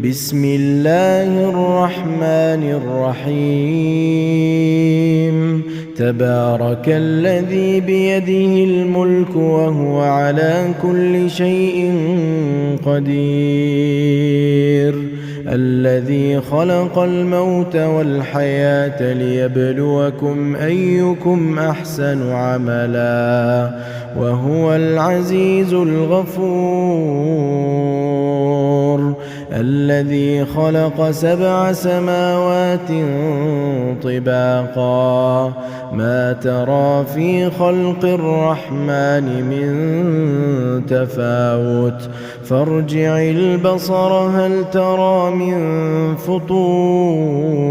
بسم الله الرحمن الرحيم تبارك الذي بيده الملك وهو على كل شيء قدير الذي خلق الموت والحياة ليبلوكم أيكم أحسن عملا وهو العزيز الغفور الذي خلق 7 سماوات طباقا ما ترى في خلق الرحمن من تفاوت فارجع البصر هل ترى من فطور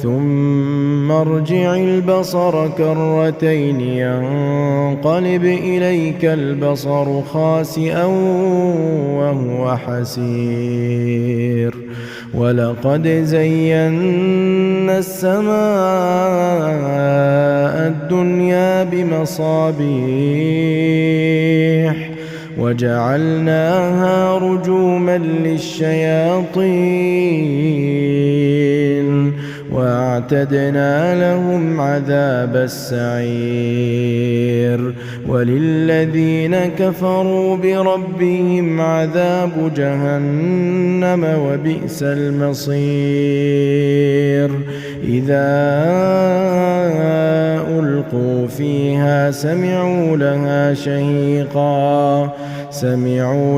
ثم ارجع البصر كرتين ينقلب إليك البصر خاسئا وهو حسير ولقد زينا السماء الدنيا بمصابيح وجعلناها رجوما للشياطين وأعتدنا لهم عذاب السعير وللذين كفروا بربهم عذاب جهنم وبئس المصير إذا ألقوا فيها سمعوا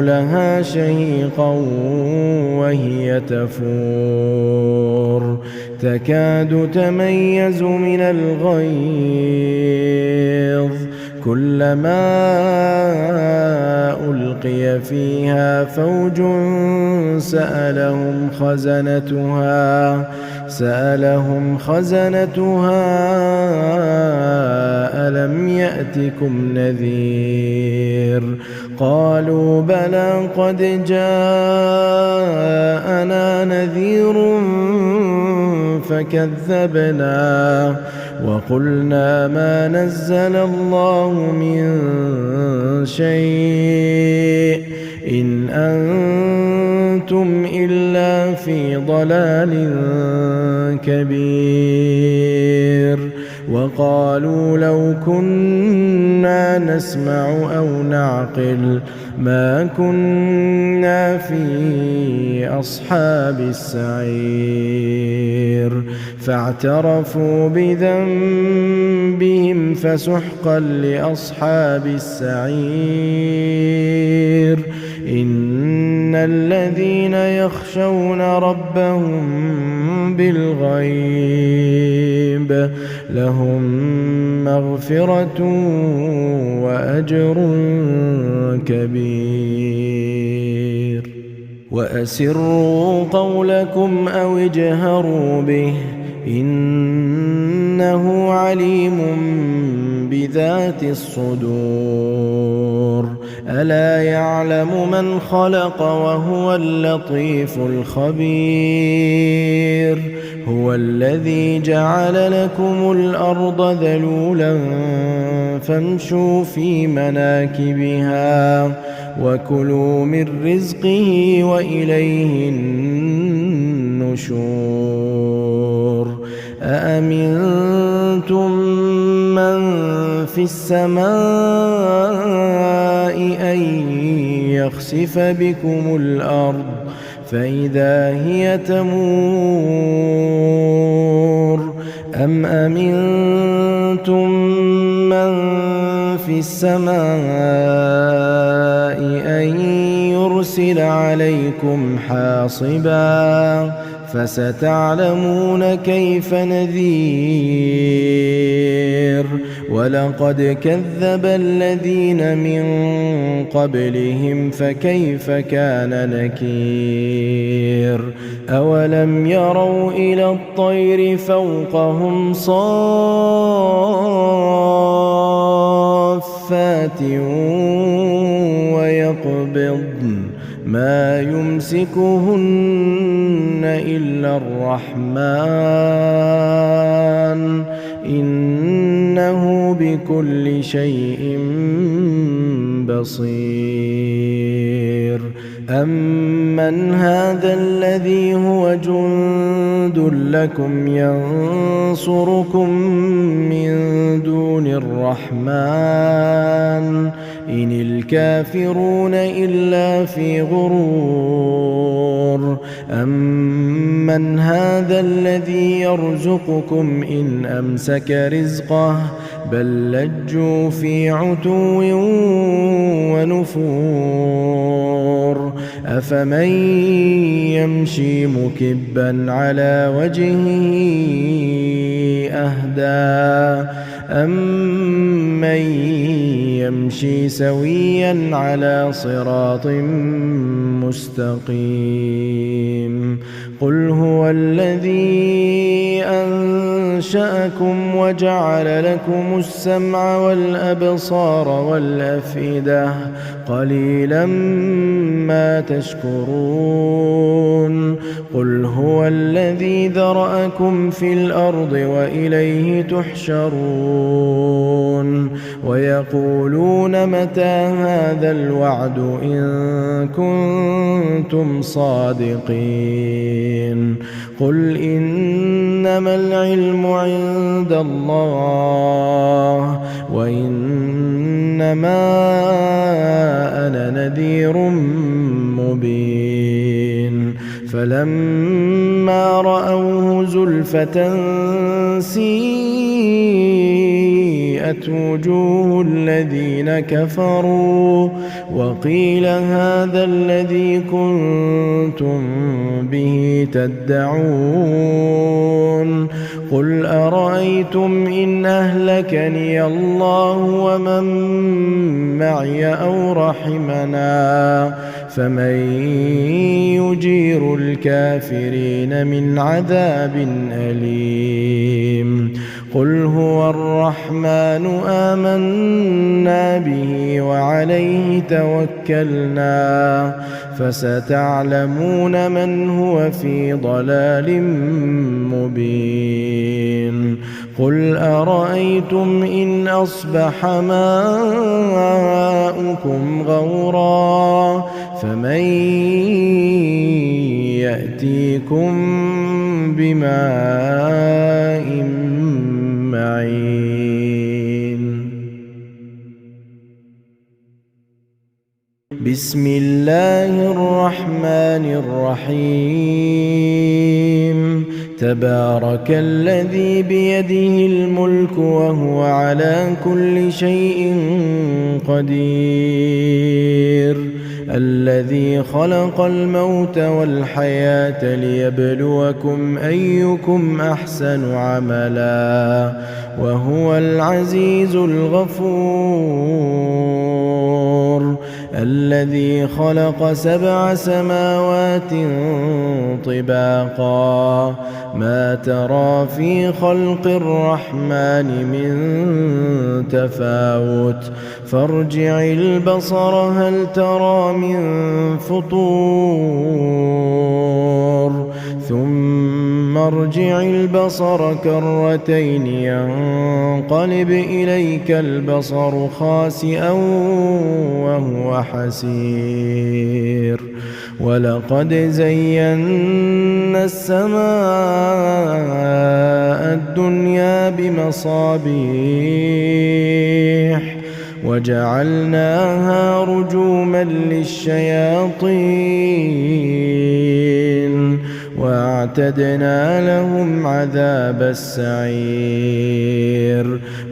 لها شهيقا وهي تفور تكاد تميز من الغيظ كلما ألقي فيها فوج سألهم خزنتها ألم يأتكم نذير قالوا بلى قد جاءنا نذير فكذبنا وقلنا ما نزل الله من شيء إن أنتم إلا في ضلال كبير وقالوا لو كنا نسمع أو نعقل ما كنا في أصحاب السعير فاعترفوا بذنبهم فسحقا لأصحاب السعير إن الذين يخشون ربهم بالغيب لهم مغفرة وأجر كبير وأسروا قولكم أو اجهروا به إنه عليم بذات الصدور ألا يعلم من خلق وهو اللطيف الخبير هو الذي جعل لكم الأرض ذلولا فامشوا في مناكبها وكلوا من رزقه وإليه النشور أأمنتم من في السماء أن يخسف بكم الأرض فإذا هي تمور أم أمنتم من في السماء أن يرسل عليكم حاصبا فستعلمون كيف نذير ولقد كذب الذين من قبلهم فكيف كان نكير أولم يروا إلى الطير فوقهم صافات ويقبضن ما يمسكهن إلا الرحمن إنه بكل شيء بصير أَمَّنْ هَذَا الَّذِي هُوَ جُندٌ لَّكُمْ يَنصُرُكُم مِّن دُونِ الرَّحْمَٰنِ إِنِ الْكَافِرُونَ إِلَّا فِي غُرُورٍ أَمَّنْ هَذَا الَّذِي يَرْزُقُكُمْ إِنْ أَمْسَكَ رِزْقَهُ بَل لَّجُّوا فِي عُتُوٍّ وَنُفُورٍ أَفَمَن يَمْشِي مُكِبًّا عَلَىٰ وَجْهِهِ أَهْدَىٰ أَمَّن يَمْشِي سَوِيًّا عَلَىٰ صِرَاطٍ مُّسْتَقِيمٍ قُلْ هُوَ الَّذِي أَنشَأَكُمْ وَجَعَلَ لَكُمُ السَّمْعَ وَالْأَبْصَارَ وَالْأَفْئِدَةَ قَلِيلًا مَّا تَشْكُرُونَ قُلْ هُوَ الَّذِي ذَرَأَكُمْ فِي الْأَرْضِ وَإِلَيْهِ تُحْشَرُونَ وَيَقُولُونَ مَتَىٰ هَٰذَا الْوَعْدُ إِن كُنتُمْ صَادِقِينَ قُلْ إِنَّمَا الْعِلْمُ عِندَ اللَّهِ وَإِنَّمَا أَنَا نَذِيرٌ مُّبِينٌ فَلَمَّا رَأَوْهُ زُلْفَةً سِيئَتْ وُجُوهُ الَّذِينَ كَفَرُوا وَقِيلَ هَٰذَا الَّذِي كُنتُم بِهِ تَدَّعُونَ قُلْ أَرَأَيْتُمْ إِنْ أَهْلَكَنِيَ اللَّهُ وَمَن مَّعِيَ أَوْ رَحِمَنَا فَمَن يُجِيرُ الْكَافِرِينَ مِنْ عَذَابٍ أَلِيمٍ قُلْ هُوَ الرَّحْمَٰنُ آمَنَّا بِهِ وَعَلَيْهِ تَوَكَّلْنَا فَسَتَعْلَمُونَ مَنْ هُوَ فِي ضَلَالٍ مُّبِينٍ قُلْ أَرَأَيْتُمْ إِنْ أَصْبَحَ مَاؤُكُمْ غَوْرًا فَمَن يَأْتِيكُم بِمَاءٍ معين بسم الله الرحمن الرحيم تبارك الذي بيده الملك وهو على كل شيء قدير الذي خلق الموت والحياة ليبلوكم أيكم أحسن عملا وهو العزيز الغفور الذي خلق 7 سماوات طباقا ما ترى في خلق الرحمن من تفاوت فارجع البصر هل ترى من فطور ثم ارجع البصر كرتين ينقلب إليك البصر خاسئا وهو حسير ولقد زينا السماء الدنيا بمصابيح وجعلناها رجوما للشياطين وأعتدنا لهم عذاب السعير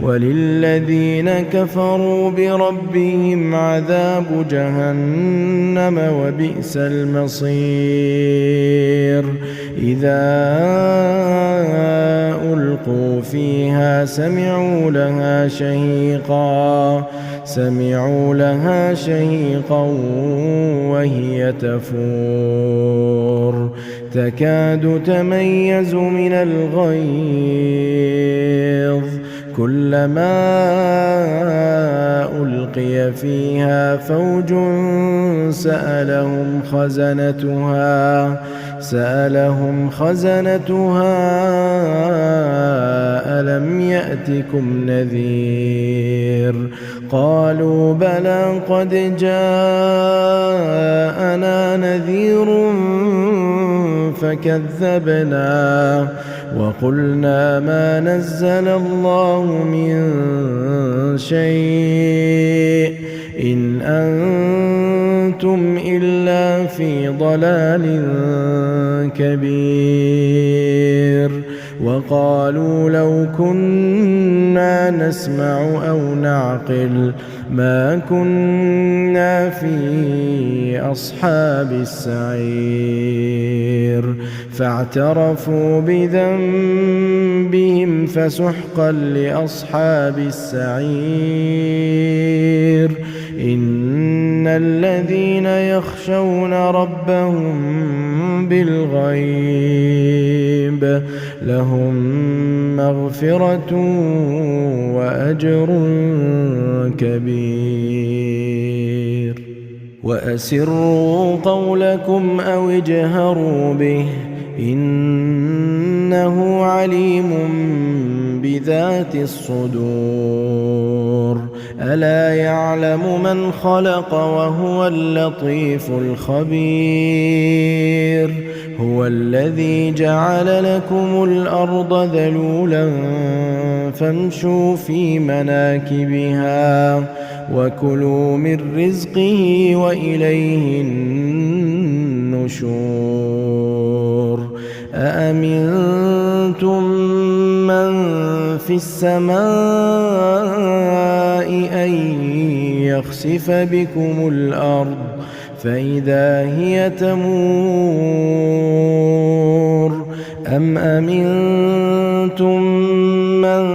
وللذين كفروا بربهم عذاب جهنم وبئس المصير إذا ألقوا فيها سمعوا لها شهيقا وهي تفور تكاد تميز من الغيظ كلما ألقي فيها فوج سألهم خزنتها ألم يأتكم نذير قالوا بلى قد جاءنا نذير فكذبنا وقلنا ما نزل الله من شيء إن أنتم إلا في ضلال كبير. وقالوا لو كنا نسمع أو نعقل ما كنا في أصحاب السعير. فاعترفوا بذنبهم فسحقا لأصحاب السعير. إن الذين يخشون ربهم بالغيب لهم مغفرة وأجر كبير. وأسروا قولكم أو اجهروا به إنه عليم بذات الصدور. ألا يعلم من خلق وهو اللطيف الخبير. هو الذي جعل لكم الأرض ذلولا فامشوا في مناكبها وكلوا من رزقه وإليه النشور. أأمنتم من في السماء أن يخسف بكم الأرض فإذا هي تمور أم أمنتم من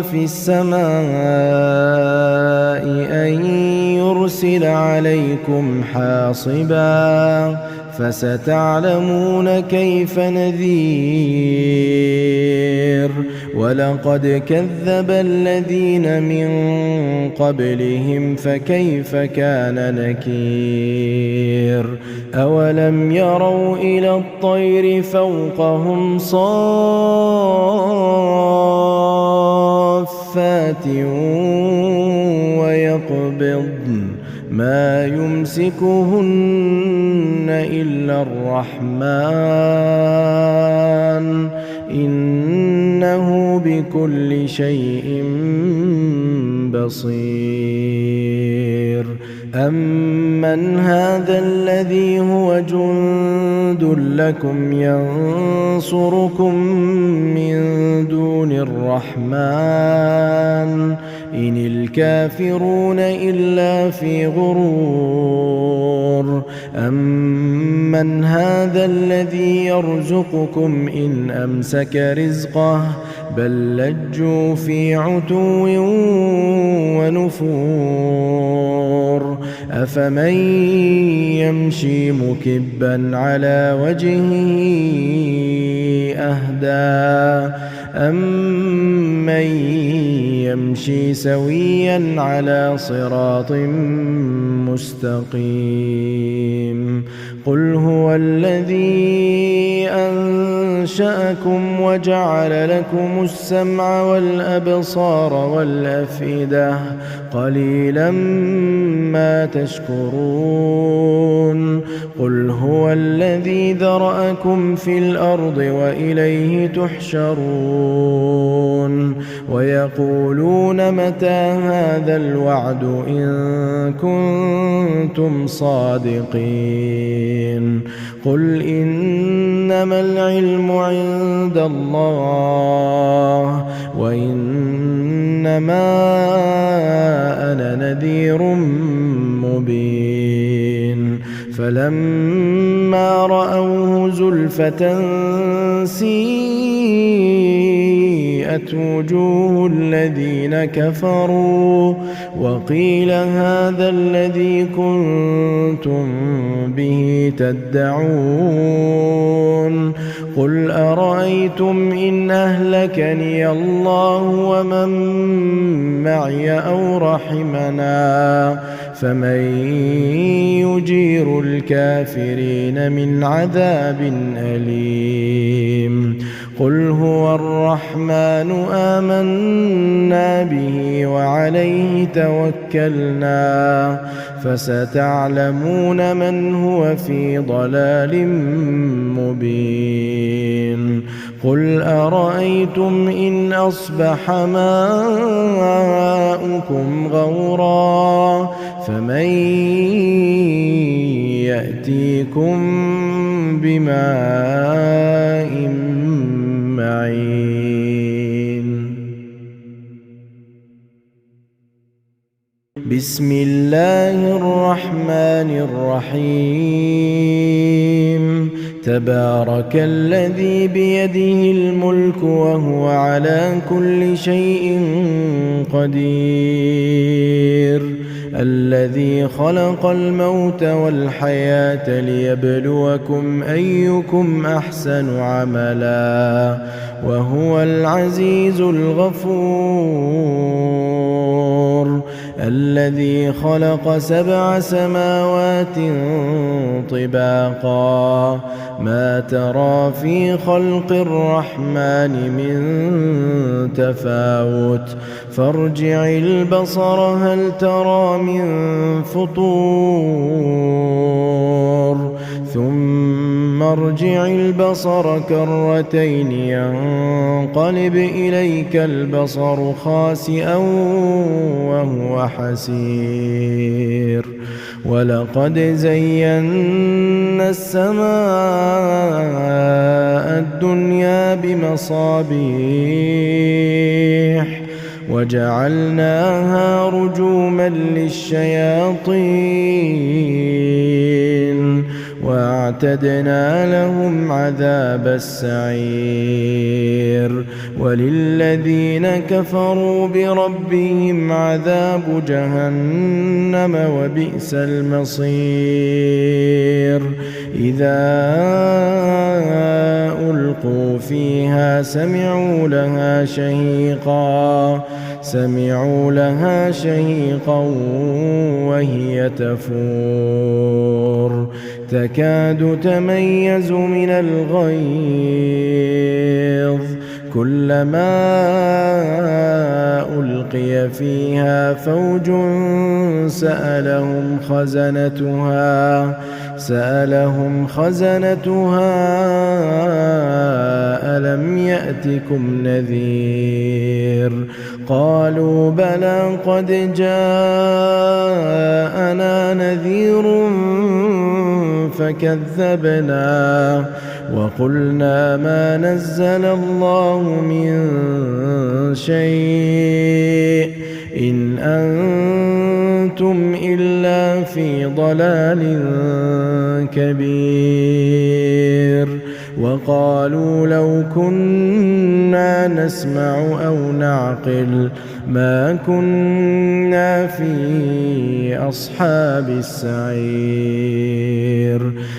في السماء أن يرسل عليكم حاصبا فستعلمون كيف نذير. ولقد كذب الذين من قبلهم فكيف كان نكير. أولم يروا إلى الطير فوقهم صافات ويقبضن ما يمسكهن إلا الرحمن إنه بكل شيء بصير. أمن هذا الذي هو جند لكم ينصركم من دون الرحمن إن الكافرون إلا في غرور. أمن هذا الذي يرزقكم إن أمسك رزقه بل لجوا في عتو ونفور. أفمن يمشي مكبا على وجهه أهدى أمن يمشي سويا على صراط مستقيم. قل هو الذي أنشأكم وجعل لكم السمع والأبصار والأفئدة قليلا ما تشكرون. قل هو الذي ذرأكم في الأرض وإليه تحشرون. ويقولون متى هذا الوعد إن كنتم صادقين. قل إنما العلم عند الله وإنما أنا نذير مبين. فلما رأوه زلفة سيئت وجوه الذين كفروا وقيل هذا الذي كنتم به تدعون. قل أرأيتم إن أهلكني الله ومن معي أو رحمنا فمن يجير الكافرين من عذاب أليم. قل هو الرحمن آمنا به وعليه توكلنا فستعلمون من هو في ضلال مبين قل أرأيتم إن أصبح ماؤكم غورا فمن يأتيكم بماء معين بسم الله الرحمن الرحيم تبارك الذي بيده الملك وهو على كل شيء قدير الذي خلق الموت والحياة ليبلوكم أيكم أحسن عملا وهو العزيز الغفور الذي خلق 7 سماوات طباقا ما ترى في خلق الرحمن من تفاوت فارجع البصر هل ترى من فطور ثم ارجع البصر كرتين ينقلب إليك البصر خاسئا وهو حسير ولقد زينا السماء الدنيا بمصابيح وجعلناها رجوما للشياطين واعتدنا لهم عذاب السعير وللذين كفروا بربهم عذاب جهنم وبئس المصير إذا ألقوا فيها سمعوا لها شهيقا وهي تفور تكاد تميز من الغيظ كلما ألقي فيها فوج سألهم خزنتها ألم يأتكم نذير قالوا بلى قد جاءنا نذير فكذبنا وقلنا ما نزل الله من شيء إن أنتم إلا في ضلال كبير وقالوا لو كنا نسمع أو نعقل ما كنا في أصحاب السعير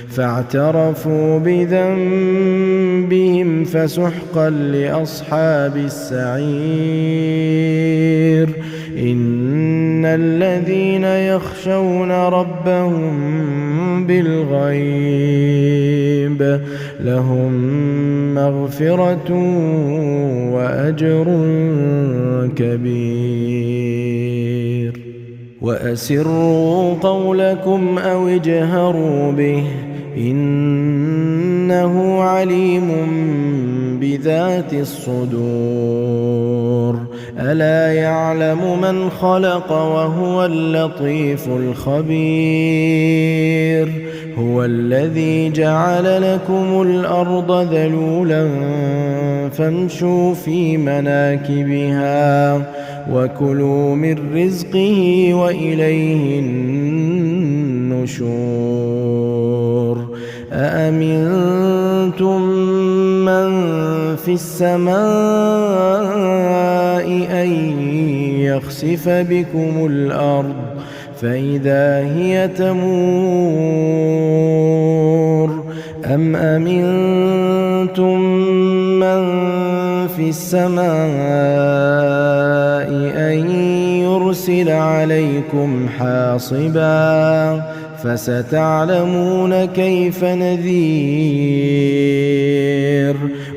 فاعترفوا بذنبهم فسحقا لأصحاب السعير إن الذين يخشون ربهم بالغيب لهم مغفرة وأجر كبير وأسروا قولكم أو اجهروا به إنه عليم بذات الصدور ألا يعلم من خلق وهو اللطيف الخبير هو الذي جعل لكم الأرض ذلولا فامشوا في مناكبها وكلوا من رزقه وإليه النشور أأمنتم من في السماء أن يخسف بكم الأرض فإذا هي تمور أم أمنتم من في السماء أن يرسل عليكم حاصبا فستعلمون كيف نذير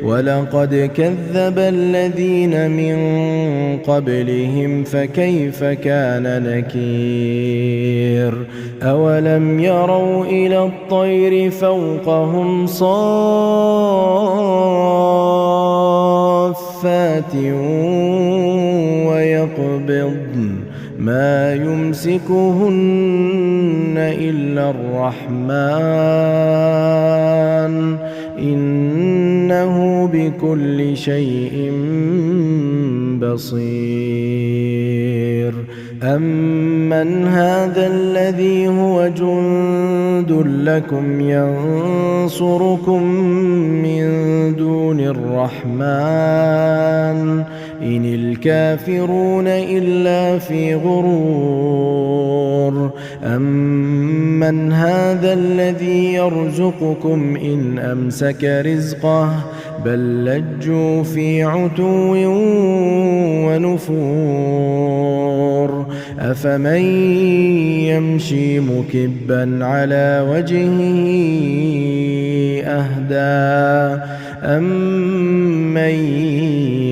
ولقد كذب الذين من قبلهم فكيف كان نكير أولم يروا إلى الطير فوقهم صافات ويقبضن ما يمسكهن إلا الرحمن إنه بكل شيء بصير أمن هذا الذي هو جند لكم ينصركم من دون الرحمن إن الكافرون إلا في غرور أمن هذا الذي يرزقكم إن أمسك رزقه بل لجوا في عتو ونفور أفمن يمشي مكبا على وجهه أهدى أمن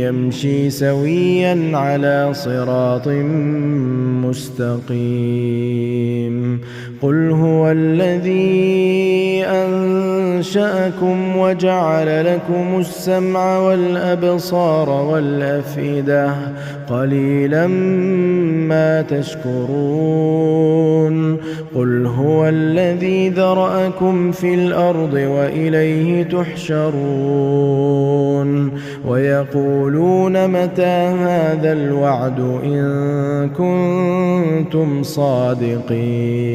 يمشي سويا على صراط مستقيم قل هو الذي أنشأكم وجعل لكم السمع والأبصار والأفئدة قليلا ما تشكرون قل هو الذي ذرأكم في الأرض وإليه تحشرون ويقولون متى هذا الوعد إن كنتم صادقين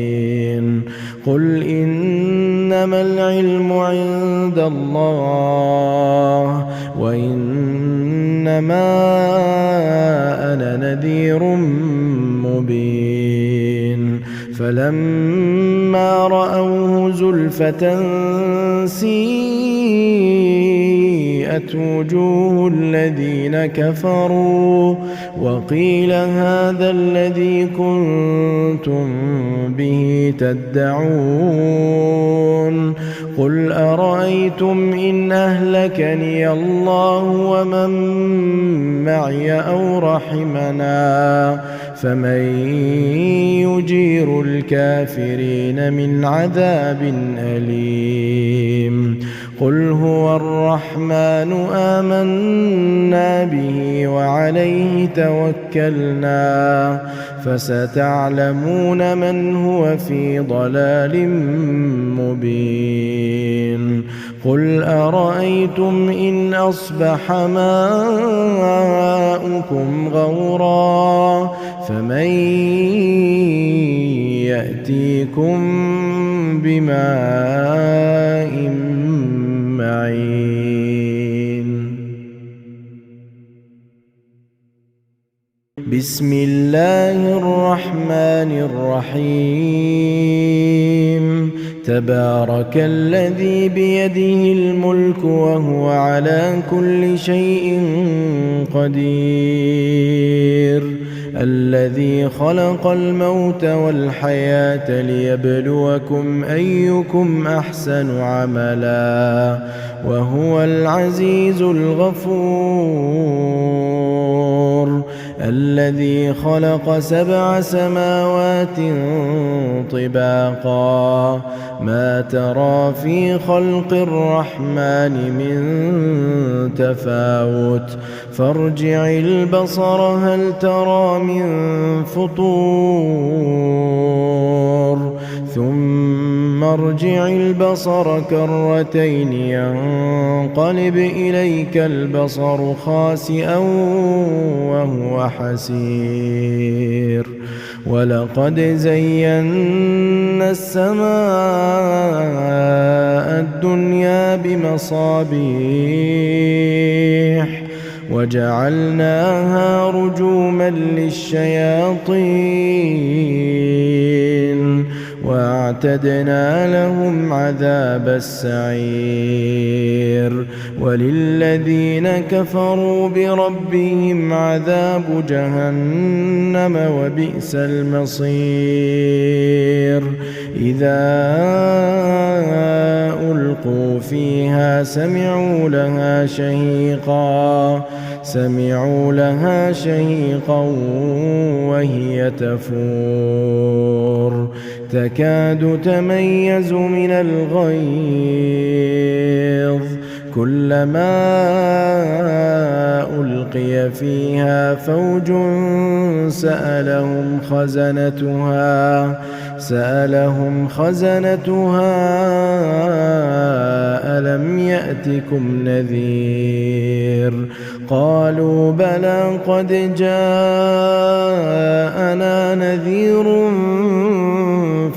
قل إنما العلم عند الله وإنما أنا نذير مبين فلما رأوه زلفة سيئت وجوه الذين كفروا وقيل هذا الذي كنتم به تدعون قل أرأيتم إن أهلكني الله ومن معي أو رحمنا فمن يجير الكافرين من عذاب أليم قل هو الرحمن آمنا به وعليه توكلنا فستعلمون من هو في ضلال مبين قل أرأيتم إن أصبح ماؤكم غورا فمن يأتيكم بماء معين بسم الله الرحمن الرحيم تبارك الذي بيده الملك وهو على كل شيء قدير الذي خلق الموت والحياة ليبلوكم أيكم أحسن عملا وهو العزيز الغفور الذي خلق 7 سماوات طباقا ما ترى في خلق الرحمن من تفاوت فارجع البصر هل ترى من فطور ثم ارجع البصر كرتين ينقلب إليك البصر خاسئا وهو حسير ولقد زينا السماء الدنيا بمصابيح وجعلناها رجوما للشياطين وأعتدنا لهم عذاب السعير وللذين كفروا بربهم عذاب جهنم وبئس المصير إذا ألقوا فيها سمعوا لها شهيقا وهي تفور تكاد تميز من الغيظ كلما ألقي فيها فوج سألهم خزنتها ألم يأتكم نذير قالوا بلى قد جاءنا نذير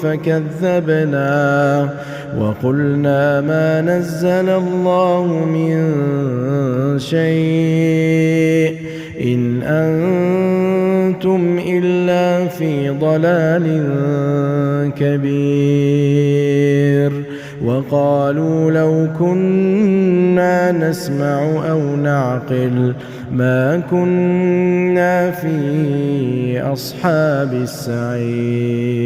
فكذبنا وقلنا ما نزل الله من شيء إن أنتم إلا في ضلال كبير وقالوا لو كنا نسمع أو نعقل ما كنا في أصحاب السعير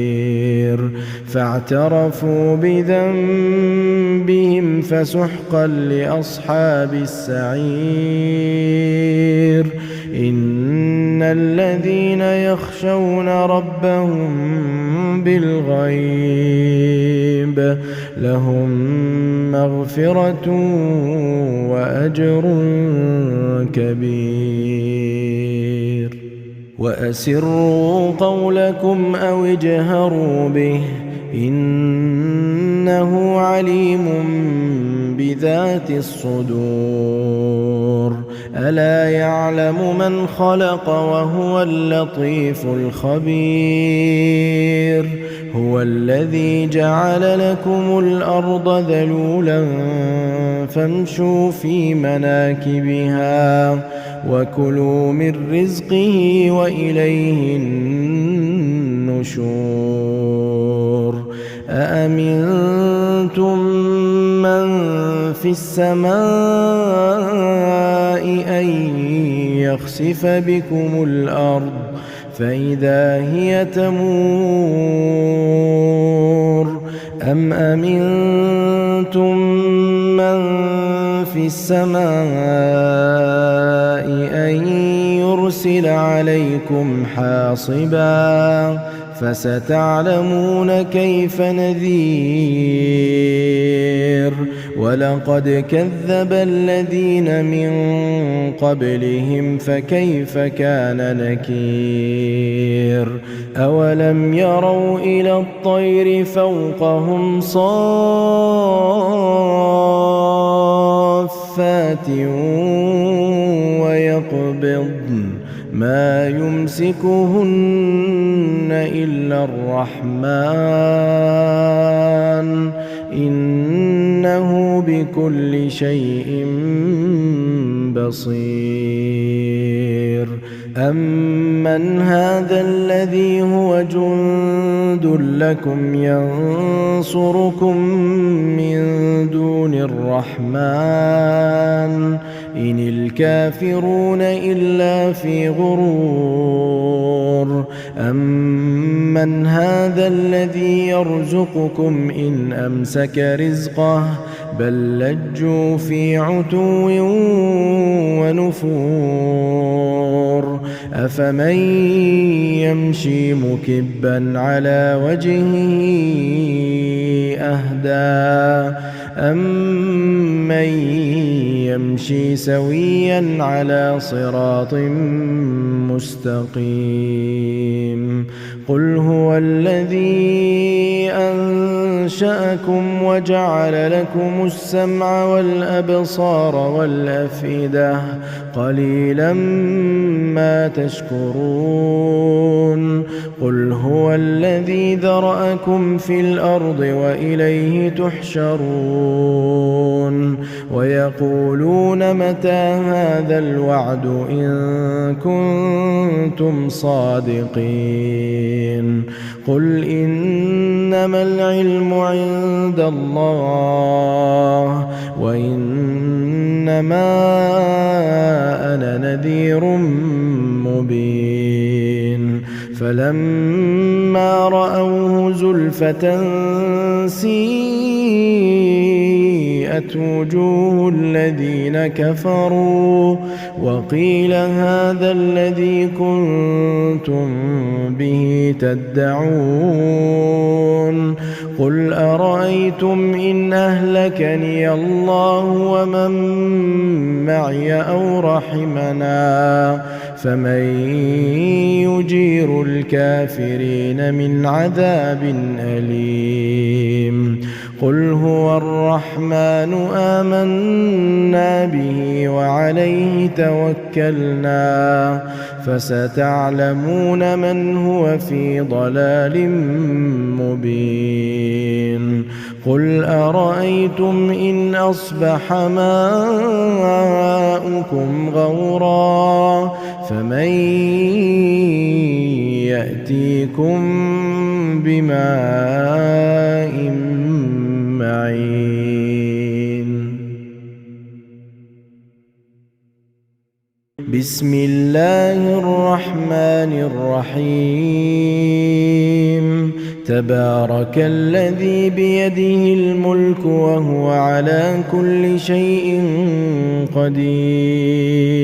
فاعترفوا بذنبهم فسحقا لأصحاب السعير إن الذين يخشون ربهم بالغيب لهم مغفرة وأجر كبير وأسروا قولكم أو اجهروا به إنه عليم بذات الصدور ألا يعلم من خلق وهو اللطيف الخبير هو الذي جعل لكم الأرض ذلولا فامشوا في مناكبها وكلوا من رزقه وإليه النشور أأمنتم من في السماء أن يخسف بكم الأرض فإذا هي تمور أم أمنتم من في السماء أن يرسل عليكم حاصبا فستعلمون كيف نذير ولقد كذب الذين من قبلهم فكيف كان نكير أولم يروا إلى الطير فوقهم صافات ويقبضن ما يمسكهن إلا الرحمن إنه بكل شيء بصير أمن هذا الذي هو جند لكم ينصركم من دون الرحمن إن الكافرون إلا في غرور أمن هذا الذي يرزقكم إن أمسك رزقه بل لجوا في عتو ونفور أفمن يمشي مكبا على وجهه أهدى أمن يمشي سويا على صراط مستقيم قل هو الذي أنشأكم وجعل لكم السمع والأبصار والأفئدة قليلا ما تشكرون قل هو الذي ذرأكم في الأرض وإليه تحشرون ويقولون متى هذا الوعد إن كنتم صادقين قل إنما العلم عند الله وإنما أنا نذير مبين فلما رأوه زلفة سيئت وجوه الذين كفروا وقيل هذا الذي كنتم به تدعون قل أرأيتم إن أهلكني الله ومن معي أو رحمنا فمن يجير الكافرين من عذاب أليم قل هو الرحمن آمنا به وعليه توكلنا فستعلمون من هو في ضلال مبين قل أرأيتم إن أصبح ماؤكم غورا فمن يأتيكم بماء معين بسم الله الرحمن الرحيم تبارك الذي بيده الملك وهو على كل شيء قدير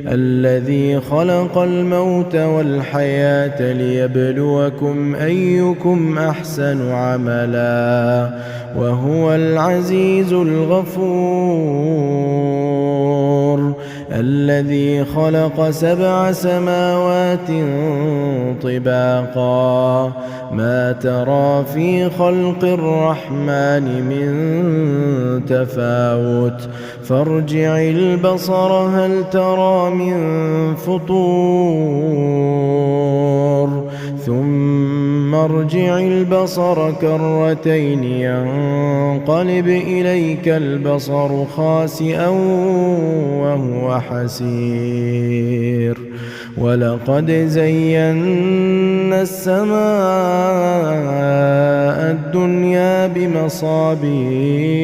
الذي خلق الموت والحياة ليبلوكم أيكم أحسن عملا وهو العزيز الغفور الذي خلق 7 سماوات طباقا ما ترى في خلق الرحمن من تفاوت فارجع البصر هل ترى من فطور ثم ارجع البصر كرتين ينقلب إليك البصر خاسئا وهو حسير ولقد زينا السماء الدنيا بمصابيح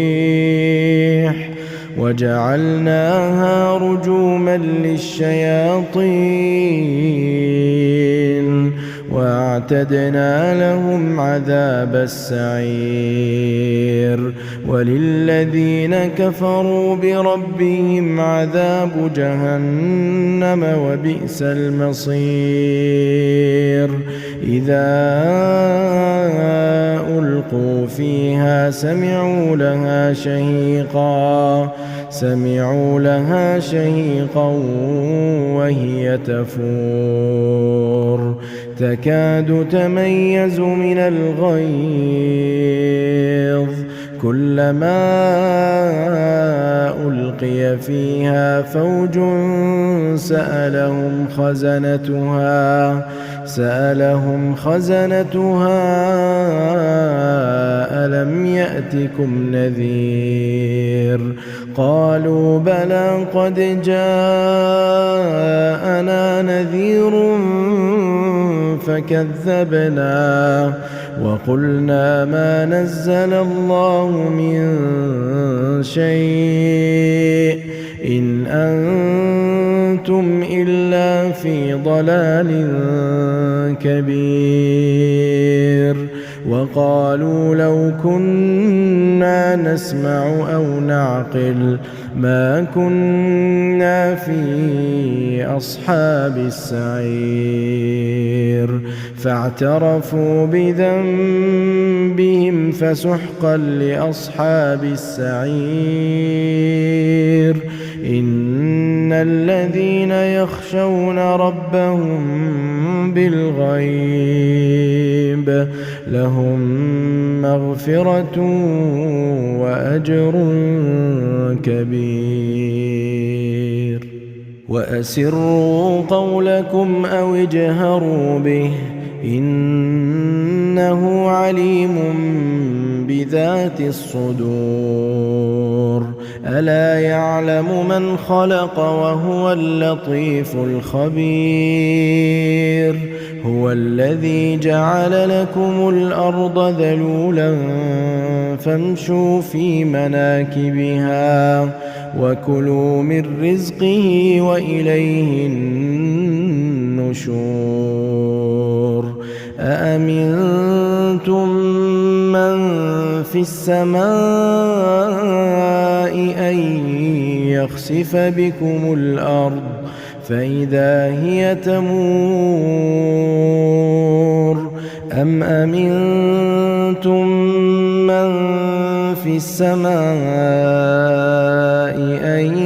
وجعلناها رجوما للشياطين واعتدنا لهم عذاب السعير وللذين كفروا بربهم عذاب جهنم وبئس المصير إذا ألقوا فيها سمعوا لها شهيقا وهي تفور تكاد تميز من الغيظ كلما ألقي فيها فوج سألهم خزنتها ألم يأتكم نذير قالوا بلى قد جاءنا نذير فكذبنا وقلنا ما نزل الله من شيء إن أنتم إلا في ضلال كبير وقالوا لو كنا نسمع أو نعقل ما كنا في أصحاب السعير فاعترفوا بذنبهم فسحقا لأصحاب السعير إن الذين يخشون ربهم بالغيب لهم مغفرة وأجر كبير وأسروا قولكم أو اجهروا به إنه عليم بذات الصدور ألا يعلم من خلق وهو اللطيف الخبير هو الذي جعل لكم الأرض ذلولا فامشوا في مناكبها وكلوا من رزقه وإليه النشور أأمنتم من في السماء أن يخسف بكم الأرض فإذا هي تمور أم أمنتم من في السماء أن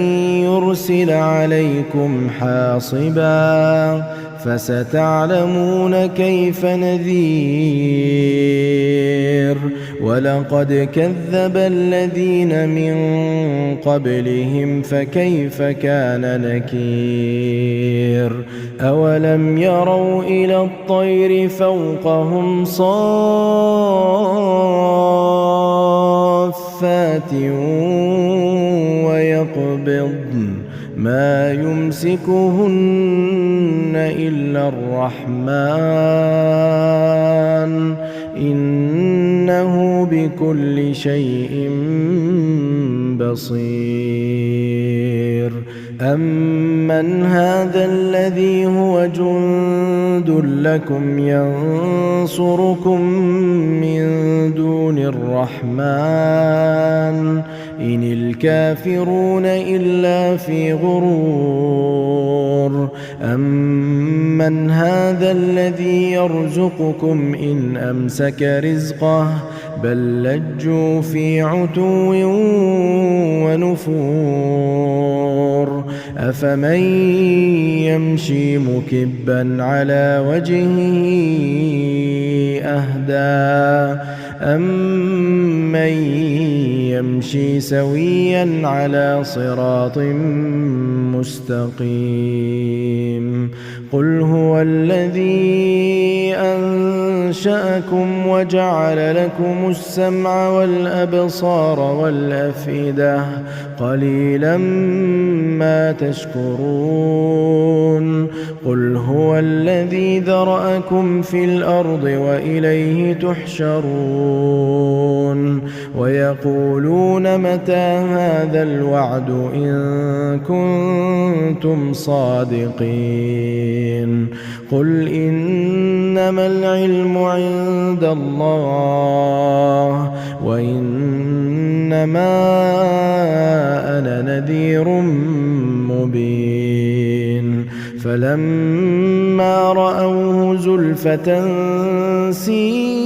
يرسل عليكم حاصبا فستعلمون كيف نذير ولقد كذب الذين من قبلهم فكيف كان نكير أولم يروا إلى الطير فوقهم صافات ويقبضن ما يمسكهن إلا الرحمن إنه بكل شيء بصير أمن هذا الذي هو جند لكم ينصركم من دون الرحمن إن الكافرون إلا في غرور أمن هذا الذي يرزقكم إن أمسك رزقه بل لجوا في عتو ونفور أفمن يمشي مكبا على وجهه أهدى أمن يمشي سويا على صراط مستقيم قل هو الذي أنشأكم وجعل لكم السمع والأبصار والأفئدة قليلا ما تشكرون قل هو الذي ذرأكم في الأرض وإليه تحشرون ويقولون متى هذا الوعد إن كنتم صادقين قل إنما العلم عند الله وإنما أنا نذير مبين فلما رأوه زلفة سيئت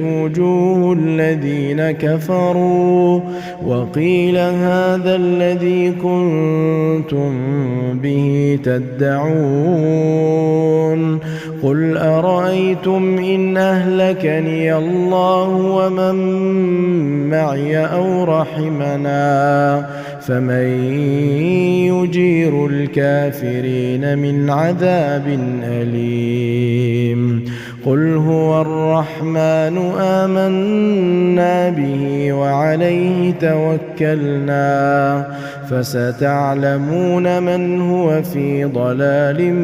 وجوه الذين كفروا وقيل هذا الذي كنتم به تدعون قل أرأيتم إن أهلكني الله ومن معي أو رحمنا فمن يجير الكافرين من عذاب أليم قل هو الرحمن آمنا به وعليه توكلنا فستعلمون من هو في ضلال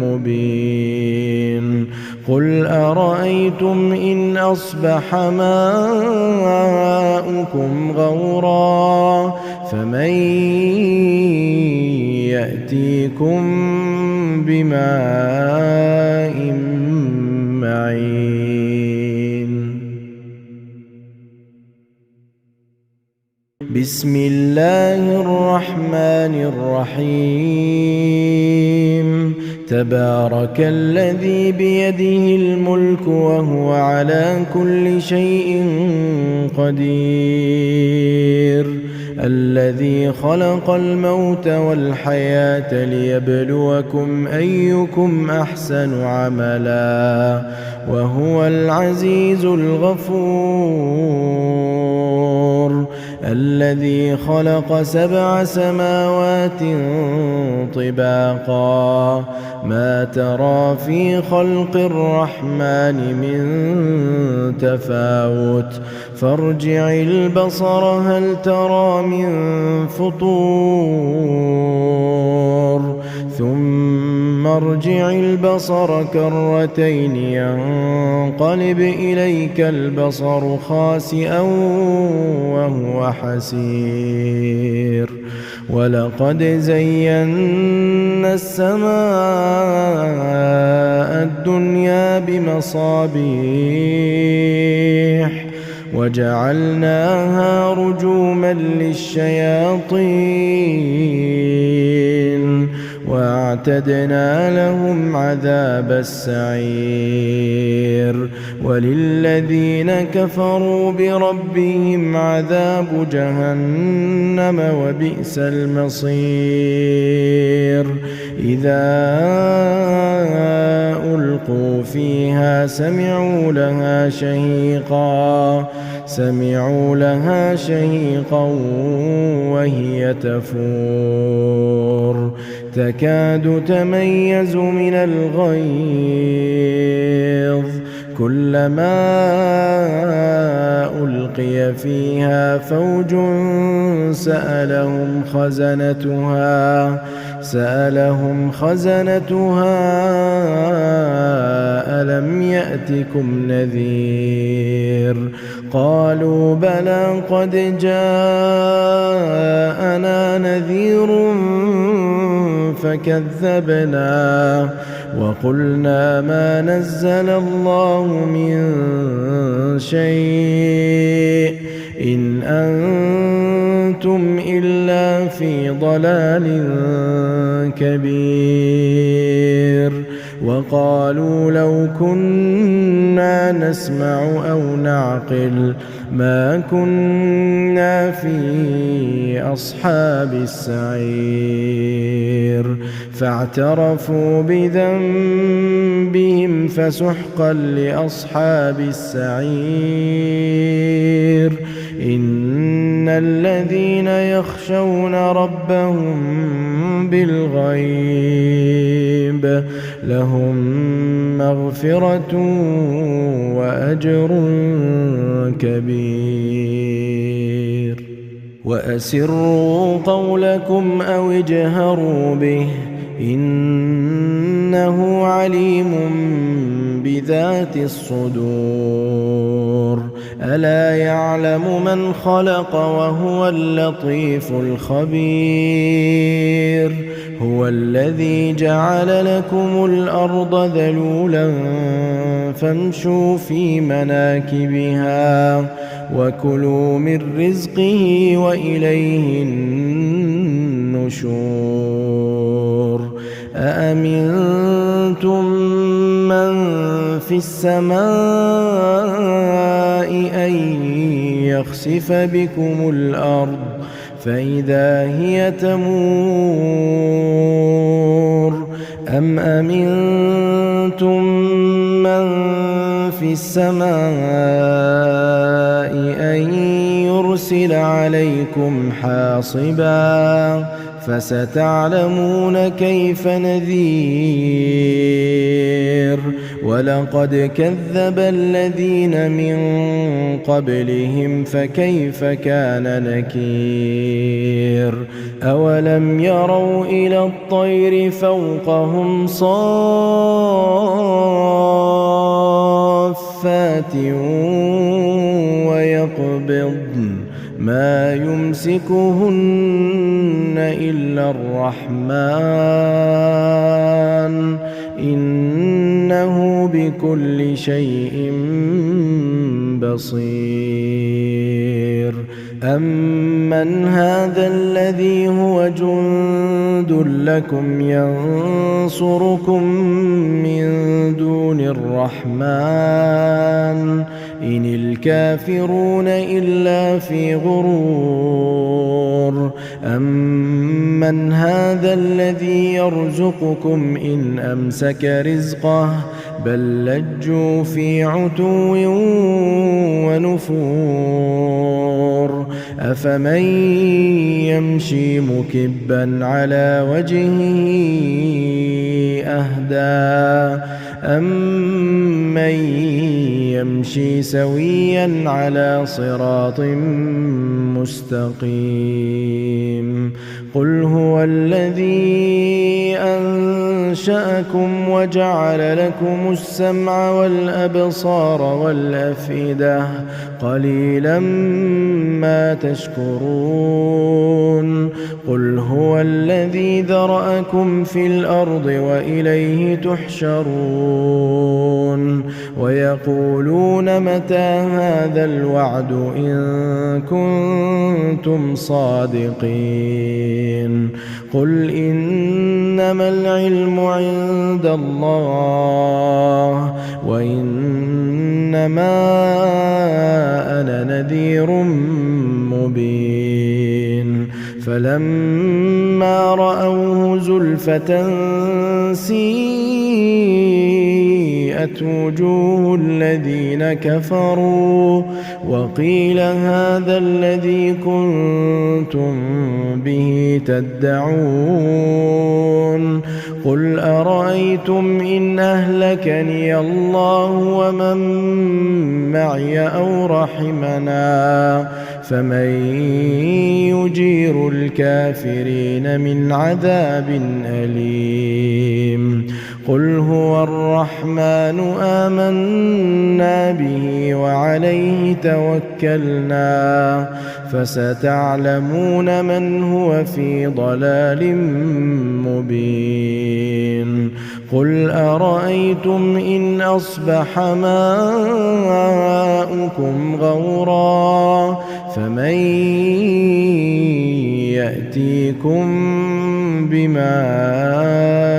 مبين قل أرأيتم إن أصبح ماؤكم غورا فمن يأتيكم بماء معين بسم الله الرحمن الرحيم تبارك الذي بيده الملك وهو على كل شيء قدير الذي خلق الموت والحياة ليبلوكم أيكم أحسن عملا وهو العزيز الغفور الذي خلق 7 سماوات طباقا ما ترى في خلق الرحمن من تفاوت فارجع البصر هل ترى من فطور ثم ارجع البصر كرتين ينقلب إليك البصر خاسئا وهو حسير ولقد زينا السماء الدنيا بمصابيح وجعلناها رجوما للشياطين وأعتدنا لهم عذاب السعير وللذين كفروا بربهم عذاب جهنم وبئس المصير إذا ألقوا فيها سمعوا لها شهيقا وهي تفور تكاد تميز من الغيظ كلما ألقي فيها فوج سألهم خزنتها ألم يأتكم نذير قالوا بلى قد جاءنا نذير فكذبنا وقلنا ما نزل الله من شيء إن أنتم إلا في ضلال كبير وقالوا لو كنا نسمع أو نعقل ما كنا في أصحاب السعير فاعترفوا بذنبهم فسحقا لأصحاب السعير إن الذين يخشون ربهم بالغيب لهم مغفرة وأجر كبير وأسروا قولكم أو اجهروا به إنه عليم بذات الصدور ألا يعلم من خلق وهو اللطيف الخبير هو الذي جعل لكم الأرض ذلولا فامشوا في مناكبها وكلوا من رزقه وإليه النشور أأمنتم من في السماء أن يخسف بكم الأرض فإذا هي تمور أم أمنتم من في السماء أن يرسل عليكم حاصبا فستعلمون كيف نذير ولقد كذب الذين من قبلهم فكيف كان نكير أولم يروا إلى الطير فوقهم صافات ويقبضن ما يمسكهن إلا الرحمن إنه بكل شيء بصير أمن هذا الذي هو جند لكم ينصركم من دون الرحمن إن الكافرون إلا في غرور أمن هذا الذي يرزقكم إن أمسك رزقه بل لجوا في عتو ونفور أفمن يمشي مكبا على وجهه أهدى أمن يمشي سويا على صراط مستقيم قل هو الذي أنشأكم وجعل لكم السمع والأبصار والأفئدة قليلا ما تشكرون قل هو الذي ذرأكم في الأرض وإليه تحشرون ويقولون متى هذا الوعد إن كنتم صادقين قل إنما العلم عند الله وإنما أنا نذير مبين فلما رأوه زلفة سيئت وجوه الذين كفروا وقيل هذا الذي كنتم به تدعون قل أرأيتم إن أهلكني الله ومن معي أو رحمنا فمن يجير الكافرين من عذاب أليم قل هو الرحمن آمنا به وعليه توكلنا فستعلمون من هو في ضلال مبين قل أرأيتم إن أصبح ماؤكم غورا فمن يأتيكم بماء